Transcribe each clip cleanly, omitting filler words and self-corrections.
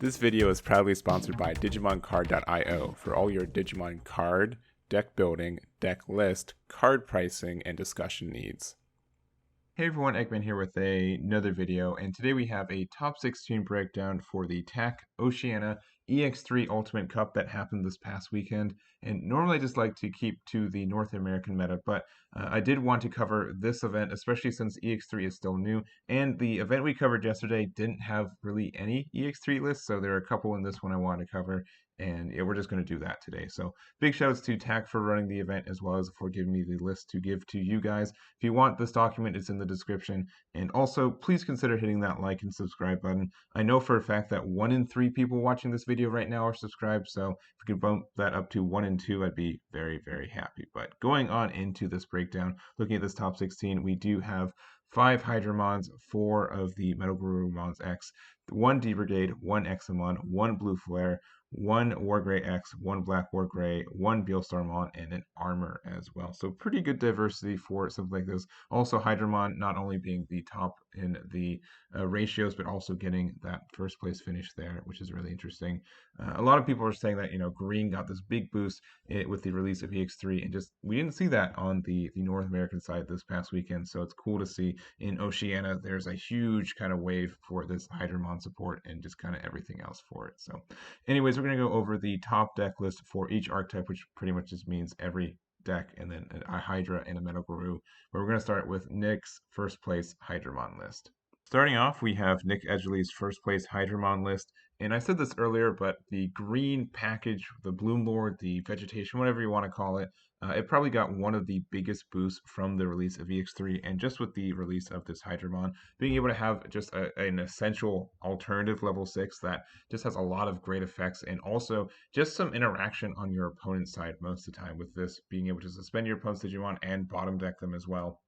This video is proudly sponsored by DigimonCard.io for all your Digimon card, deck building, deck list, card pricing, and discussion needs. Hey everyone, Eggman here with another video, and today we have a top 16 breakdown for the TAC Oceania EX3 Ultimate Cup that happened this past weekend. And normally I just like to keep to the North American meta, but I did want to cover this event, especially since EX3 is still new, and the event we covered yesterday didn't have really any EX3 lists, so there are a couple in this one I wanted to cover, and yeah, we're just going to do that today. So big shout outs to TAC for running the event as well as for giving me the list to give to you guys. If you want this document, it's in the description. And also, please consider hitting that like and subscribe button. I know for a fact that 1 in 3 people watching this video right now are subscribed, so if we could bump that up to 1 in 2, I'd be very, very happy. But going on into this breakdown, looking at this top 16, we do have 5 Hydramons, 4 of the MetalGaruru Mons X, 1 D-Brigade, 1 Examon, 1 Blue Flare, 1 WarGrey X, 1 Black WarGrey, 1 Beelstarmon, and an armor as well. So pretty good diversity for something like this. Also Hydramon not only being the top in the ratios, but also getting that first place finish there, which is really interesting. A lot of people are saying that, green got this big boost with the release of EX3, and just we didn't see that on the North American side this past weekend. So it's cool to see in Oceania there's a huge kind of wave for this Hydramon support and just kind of everything else for it. So anyways, we're going to go over the top deck list for each archetype, which pretty much just means every deck, and then a Hydra and a MetalGaruru, where we're going to start with Nick's first place Hydramon list. Starting off, we have Nick Edgley's first place Hydramon list. And I said this earlier, but the green package, the Bloom Lord, the vegetation, whatever you want to call it, it probably got one of the biggest boosts from the release of EX3. And just with the release of this Hydramon, being able to have just an essential alternative level 6 that just has a lot of great effects, and also just some interaction on your opponent's side most of the time, with this being able to suspend your opponent's Digimon and bottom deck them as well.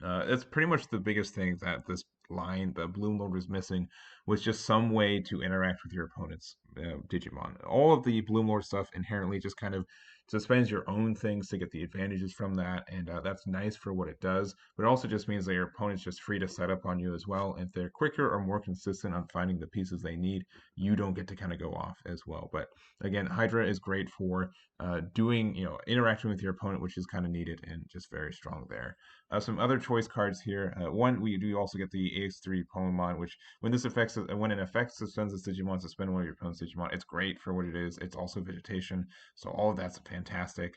It's pretty much the biggest thing that this line, the Bloom Lord, was missing, was just some way to interact with your opponent's Digimon. All of the Bloom Lord stuff inherently just kind of suspends your own things to get the advantages from that, and that's nice for what it does, but it also just means that your opponent's just free to set up on you as well. If they're quicker or more consistent on finding the pieces they need, you don't get to kind of go off as well. But again, Hydra is great for doing, interacting with your opponent, which is kind of needed and just very strong there. Some other choice cards here. One, we do also get the EX3 Pomamon, which when it affects suspends this Digimon, suspend one of your opponent's Digimon. It's great for what it is. It's also vegetation, so all of that's fantastic.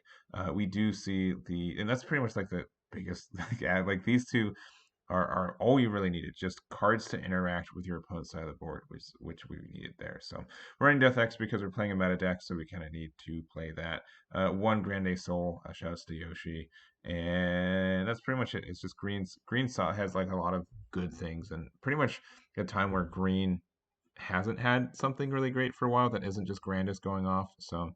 We do see and that's pretty much like the biggest ad. Like these two are all you really needed, just cards to interact with your opponent's side of the board, which we needed there. So we're running Death X because we're playing a meta deck, so we kind of need to play that. 1 Grande Soul, shout outs to Yoshi, and that's pretty much it. It's just green has like a lot of good things, and pretty much a time where green hasn't had something really great for a while that isn't just Grandis going off. So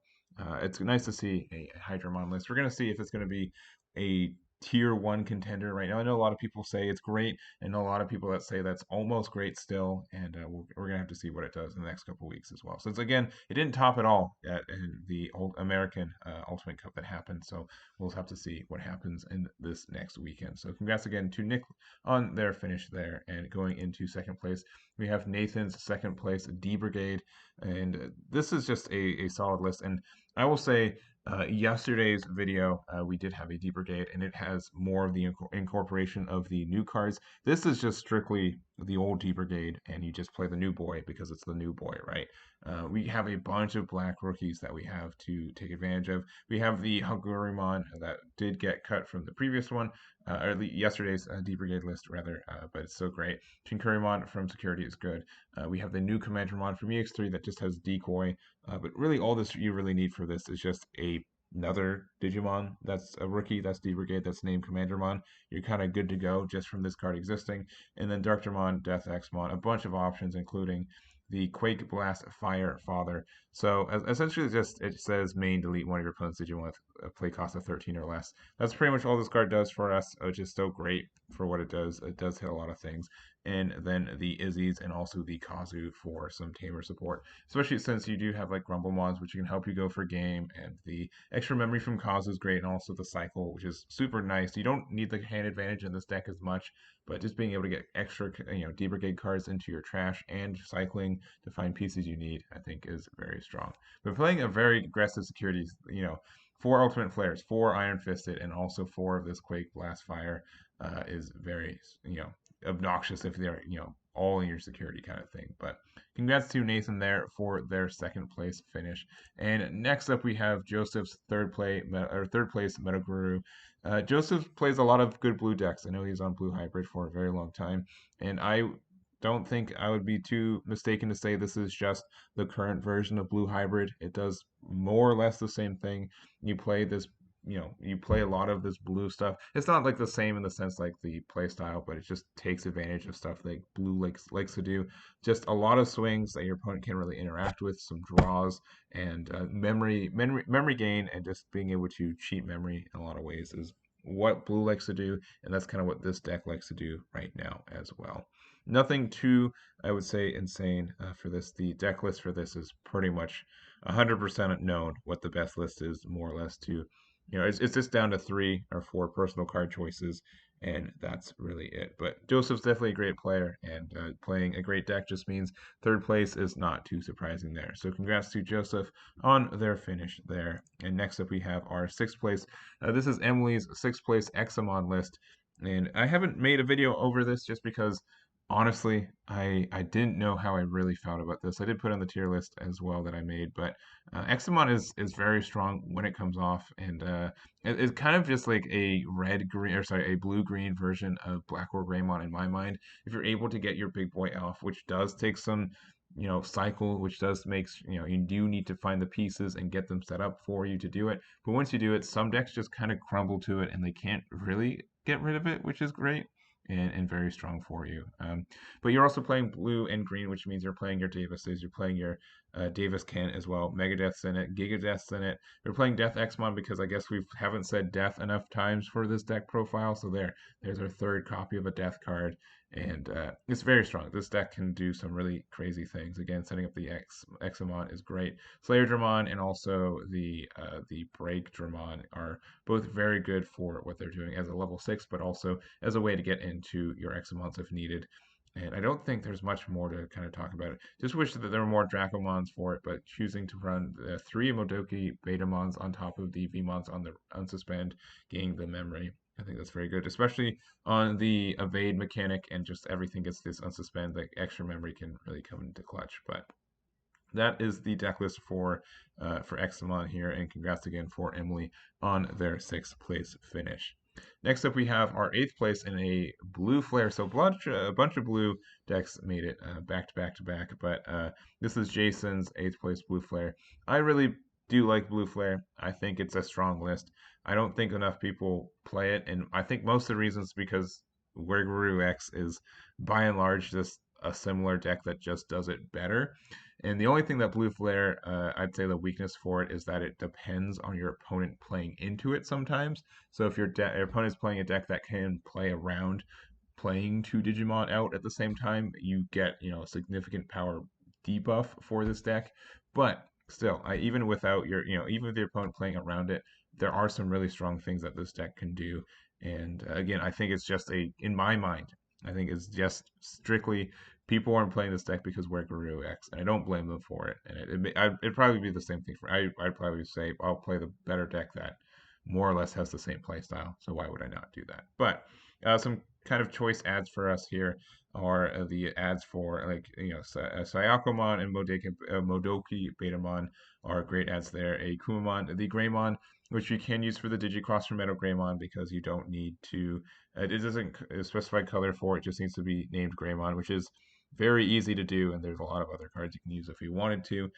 it's nice to see a Hydramon list. We're going to see if it's going to be a tier 1 contender right now. I know a lot of people say it's great, and a lot of people that say that's almost great still, and we're going to have to see what it does in the next couple weeks as well. So again, it didn't top at all in the American Ultimate Cup that happened, so we'll have to see what happens in this next weekend. So congrats again to Nick on their finish there. And going into second place, we have Nathan's second place D-Brigade, and this is just a solid list. And I will say, yesterday's video, we did have a D-Brigade, and it has more of the incorporation of the new cards. This is just strictly the old D-Brigade, and you just play the new boy because it's the new boy, right? We have a bunch of black rookies that we have to take advantage of. We have the Hydramon that did get cut from the previous one, or yesterday's D-Brigade list, rather, but it's so great. Chinkurimon from Security is good. We have the new Commandramon from EX3 that just has Decoy, but really all this you really need for this is just another Digimon that's a rookie, that's D-Brigade, that's named Commandramon. You're kind of good to go just from this card existing. And then Darkdramon, Death Xmon, a bunch of options, including the Quake Blast Fire Father. So essentially, it says main delete one of your opponent's Digimon a play cost of 13 or less. That's pretty much all this card does for us, which is still great for what it does. It does hit a lot of things. And then the Izzies and also the Kazu for some tamer support, especially since you do have like Grumblemons, which can help you go for game, and the extra memory from Kazu is great, and also the cycle, which is super nice. You don't need the hand advantage in this deck as much, but just being able to get extra, D-Brigade cards into your trash and cycling to find pieces you need, I think is very strong. But playing a very aggressive securities, 4 Ultimate Flares, 4 Iron Fisted, and also 4 of this Quake Blast Fire is very, obnoxious if they're, all in your security kind of thing. But congrats to Nathan there for their second place finish. And next up we have Joseph's third place MetalGaruru. Joseph plays a lot of good blue decks. I know he's on blue hybrid for a very long time, and I don't think I would be too mistaken to say this is just the current version of blue hybrid. It does more or less the same thing. You play this, you play a lot of this blue stuff. It's not like the same in the sense like the play style, but it just takes advantage of stuff like blue likes to do. Just a lot of swings that your opponent can't really interact with, some draws, and memory gain, and just being able to cheat memory in a lot of ways is what blue likes to do, and that's kind of what this deck likes to do right now as well. Nothing too, I would say, insane for this. The deck list for this is pretty much 100% known what the best list is, more or less, to it's just down to 3 or 4 personal card choices, and that's really it. But Joseph's definitely a great player, and playing a great deck just means third place is not too surprising there. So congrats to Joseph on their finish there. And next up we have our 6th place. This is Emily's 6th place Examon list, and I haven't made a video over this just because honestly, I didn't know how I really felt about this. I did put on the tier list as well that I made, but Examon is very strong when it comes off, and it's kind of just like a a blue green version of Black WarGreymon in my mind. If you're able to get your big boy off, which does take some cycle, which does makes you do need to find the pieces and get them set up for you to do it. But once you do it, some decks just kind of crumble to it, and they can't really get rid of it, which is great. And very strong for you. But you're also playing blue and green, which means you're playing your Davises, you're playing your Davis Kent as well, Megadeath's in it, Gigadeath's in it. You're playing Death Exmon because I guess we haven't said Death enough times for this deck profile. So there's our 3rd copy of a Death card, and it's very strong. This deck can do some really crazy things. Again, setting up the Examon is great. Slayer Dramon and also the Break Dramon are both very good for what they're doing as a level 6, but also as a way to get into your Examons if needed. And I don't think there's much more to kind of talk about it. Just wish that there were more Dracomons for it, but choosing to run the 3 Modoki Betamons on top of the Vmons on the unsuspend, gaining the memory. I think that's very good, especially on the evade mechanic, and just everything gets this unsuspend. Like extra memory can really come into clutch. But that is the deck list for Examon here, and congrats again for Emily on their 6th place finish. Next up, we have our 8th place in a blue flare. So a bunch of blue decks made it back to back to back, but this is Jason's 8th place blue flare. I really do like blue flare. I think it's a strong list. I don't think enough people play it, and I think most of the reasons because WarGrey X is by and large just a similar deck that just does it better. And the only thing that blue flare, I'd say the weakness for it is that it depends on your opponent playing into it sometimes. So if your opponent's playing a deck that can play around playing 2 Digimon out at the same time, you get a significant power debuff for this deck. But still, even without even with your opponent playing around it, there are some really strong things that this deck can do. And again, I think it's just in my mind, I think it's just strictly people aren't playing this deck because we're Guru X, and I don't blame them for it. And it'd probably be the same thing I'd probably say I'll play the better deck that more or less has the same play style. So why would I not do that? But some kind of choice ads for us here are the ads for Sayakomon and Modoki Betamon are great ads there. A Kumamon, the Greymon, which you can use for the Digicross for MetalGreymon because you don't need to. It doesn't specify color for it; just needs to be named Greymon, which is very easy to do, and there's a lot of other cards you can use if you wanted to.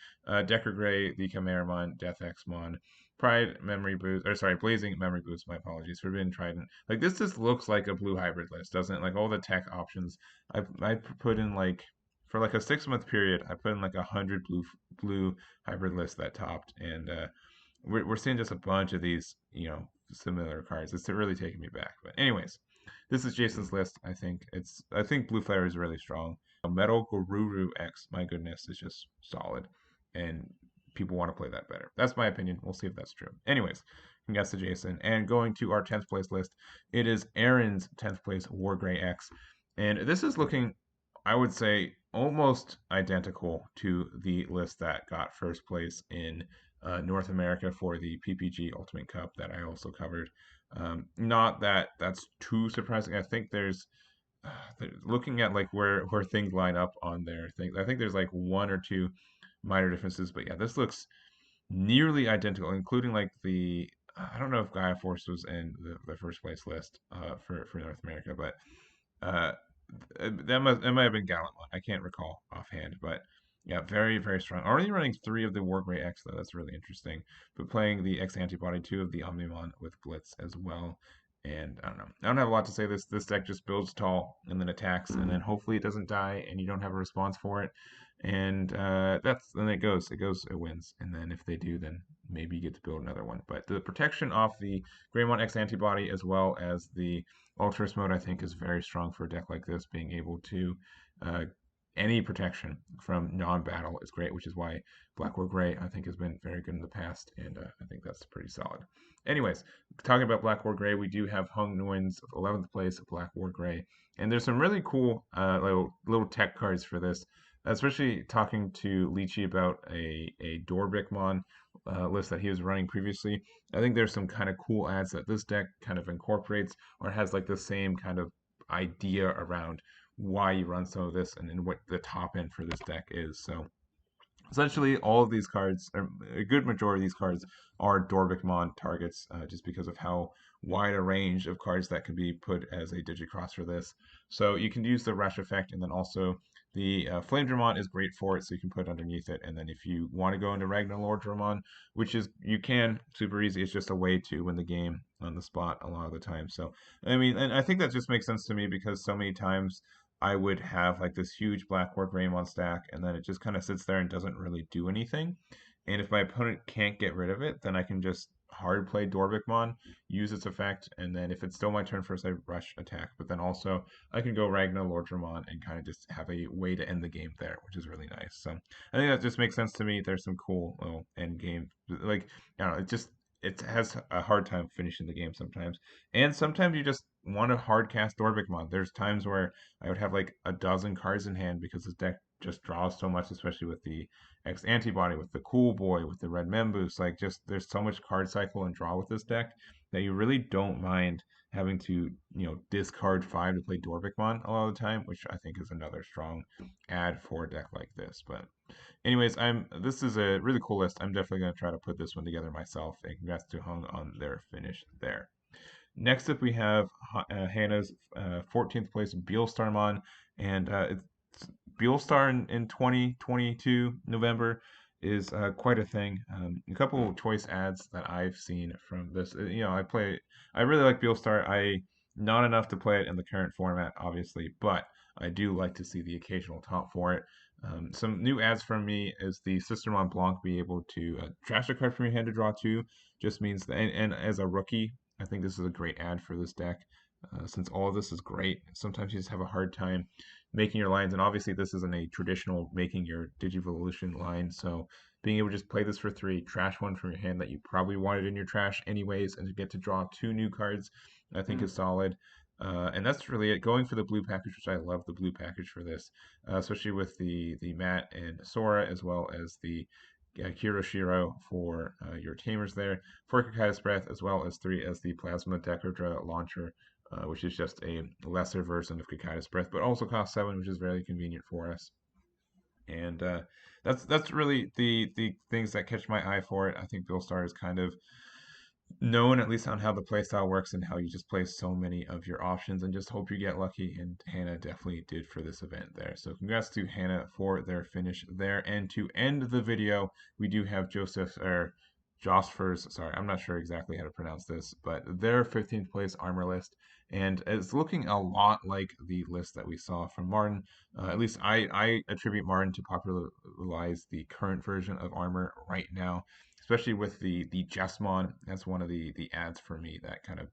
Decker Gray, the Chimeramon, Death Exmon, Pride Memory Boost, or sorry, Blazing Memory Boost, my apologies, Forbidden Trident. Like, this just looks like a blue hybrid list, doesn't it? Like, all the tech options, I put in, like, for like a 6-month period, I put in like 100 blue hybrid lists that topped, and we're seeing just a bunch of these, similar cards. It's really taking me back. But anyways, this is Jason's list. I think Blue Flare is really strong. MetalGaruru X, my goodness, is just solid, and people want to play that better. That's my opinion. We'll see if that's true. Anyways, congrats to Jason. And going to our 10th place list, it is Aaron's 10th place WarGrey X, and this is looking, I would say, almost identical to the list that got first place in North America for the PPG Ultimate Cup that I also covered. Not that that's too surprising. I think looking at like where things line up on their things. I think there's like one or two minor differences, but yeah, this looks nearly identical, including like the I don't know if Gaia Force was in the first place list for North America, but uh, that might have been Gallant one. I can't recall offhand, but yeah, very very strong. Already running 3 of the WarGrey X though. That's really interesting. But playing the X antibody, 2 of the Omnimon with Blitz as well. And I don't know. I don't have a lot to say. This deck just builds tall and then attacks, and then hopefully it doesn't die, and you don't have a response for it. And then it wins. And then if they do, then maybe you get to build another one. But the protection off the Greymon X antibody as well as the Ultras mode, I think, is very strong for a deck like this. Being able to uh, any protection from non-battle is great, which is why Black WarGrey, I think, has been very good in the past, and I think that's pretty solid. Anyways, talking about Black WarGrey, we do have Nguyen's 11th place Black WarGrey, and there's some really cool little tech cards for this, especially talking to Leechy about a Dorbickmon list that he was running previously. I think there's some kind of cool ads that this deck kind of incorporates or has like the same kind of idea around why you run some of this and what the top end for this deck is. So essentially, all of these cards, or a good majority of these cards, are Dorbickmon targets, just because of how wide a range of cards that can be put as a Digicross for this. So you can use the Rush effect, and then also the Flame Dramon is great for it, so you can put it underneath it. And then if you want to go into Ragnar Dramon, which is you can super easy, it's just a way to win the game on the spot a lot of the time. So I mean, and I think that just makes sense to me because so many times I would have like this huge Black WarGreymon stack, and then it just kind of sits there and doesn't really do anything. And if my opponent can't get rid of it, then I can just hard play Dorbickmon, use its effect, and then if it's still my turn first, I rush attack. But then also I can go Ragnar Lordramon and kind of just have a way to end the game there, which is really nice. So I think that just makes sense to me. There's some cool little end game, like I don't know, it has a hard time finishing the game sometimes, and sometimes you just want to hard cast Dorbickmon. There's times where I would have like a dozen cards in hand because this deck just draws so much, especially with the X antibody, with the Cool Boy, with the Red Memboost. Like, just there's so much card cycle and draw with this deck that you really don't mind having to, discard 5 to play Dorbickmon a lot of the time, which I think is another strong add for a deck like this. But anyways, this is a really cool list. I'm definitely going to try to put this one together myself, and congrats to Hung on their finish there. Next up, we have Hannah's 14th place Beelstarmon, and it's Beelstar in 2022 November is quite a thing. A couple of choice ads that I've seen from this. I really like Beelstar. Not enough to play it in the current format, obviously, but I do like to see the occasional top for it. Some new ads from me is the Sister Mont Blanc be able to trash a card from your hand to draw 2. Just means that, and as a rookie, I think this is a great ad for this deck. Since all of this is great, sometimes you just have a hard time making your lines, and obviously this isn't a traditional making your Digivolution line, so being able to just play this for 3, trash one from your hand that you probably wanted in your trash anyways, and to get to draw 2 new cards, I think is solid. And that's really it. Going for the blue package, which I love the blue package for this, especially with the Matt and Sora, as well as the Kiroshiro for your tamers there, 4 Kakaya's Breath, as well as 3 as the Plasma Decadra launcher, which is just a lesser version of Kakaya's Breath, but also costs 7, which is very convenient for us. And that's really the things that catch my eye for it. I think Beelstar is kind of known at least on how the playstyle works and how you just play so many of your options and just hope you get lucky, and Hannah definitely did for this event there. So congrats to Hannah for their finish there. And to end the video, we do have Josfer's, sorry, I'm not sure exactly how to pronounce this, but their 15th place armor list, and it's looking a lot like the list that we saw from Martin. At least I attribute Martin to popularize the current version of armor right now, especially with the Jesmon. That's one of the ads for me that kind of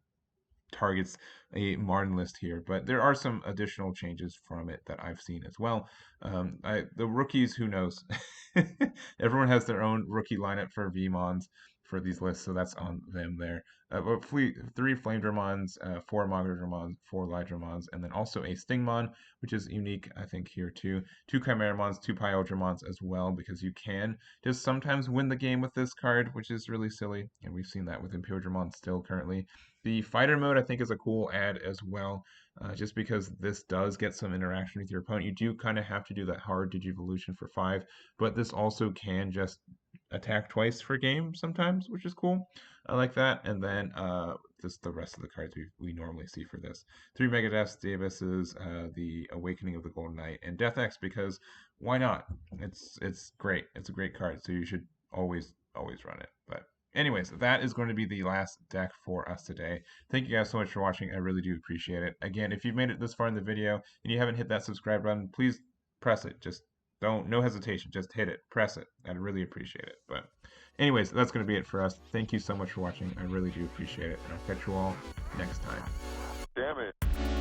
targets a Martin list here, but there are some additional changes from it that I've seen as well. The rookies, who knows? Everyone has their own rookie lineup for VMons for these lists, so that's on them there. But 3 Flame Dramons, 4 Maga Dramons, 4 Hydramons, and then also a Stingmon, which is unique, I think, here too. 2 Chimeramons, 2 Pyodramons as well, because you can just sometimes win the game with this card, which is really silly, and we've seen that with Imperiodramon still currently. The fighter mode, I think, is a cool add as well, just because this does get some interaction with your opponent. You do kind of have to do that hard Digivolution for 5, but this also can just attack twice for game sometimes, which is cool. I like that. And then just the rest of the cards we normally see for this. 3 Megadeths, Davis's, the Awakening of the Golden Knight, and Death X, because why not? It's great. It's a great card, so you should always run it. But anyways, that is going to be the last deck for us today. Thank you guys so much for watching. I really do appreciate it. Again, if you've made it this far in the video and you haven't hit that subscribe button, please press it. Just no hesitation. Just hit it. Press it. I'd really appreciate it. But anyways, that's going to be it for us. Thank you so much for watching. I really do appreciate it. And I'll catch you all next time. Damn it.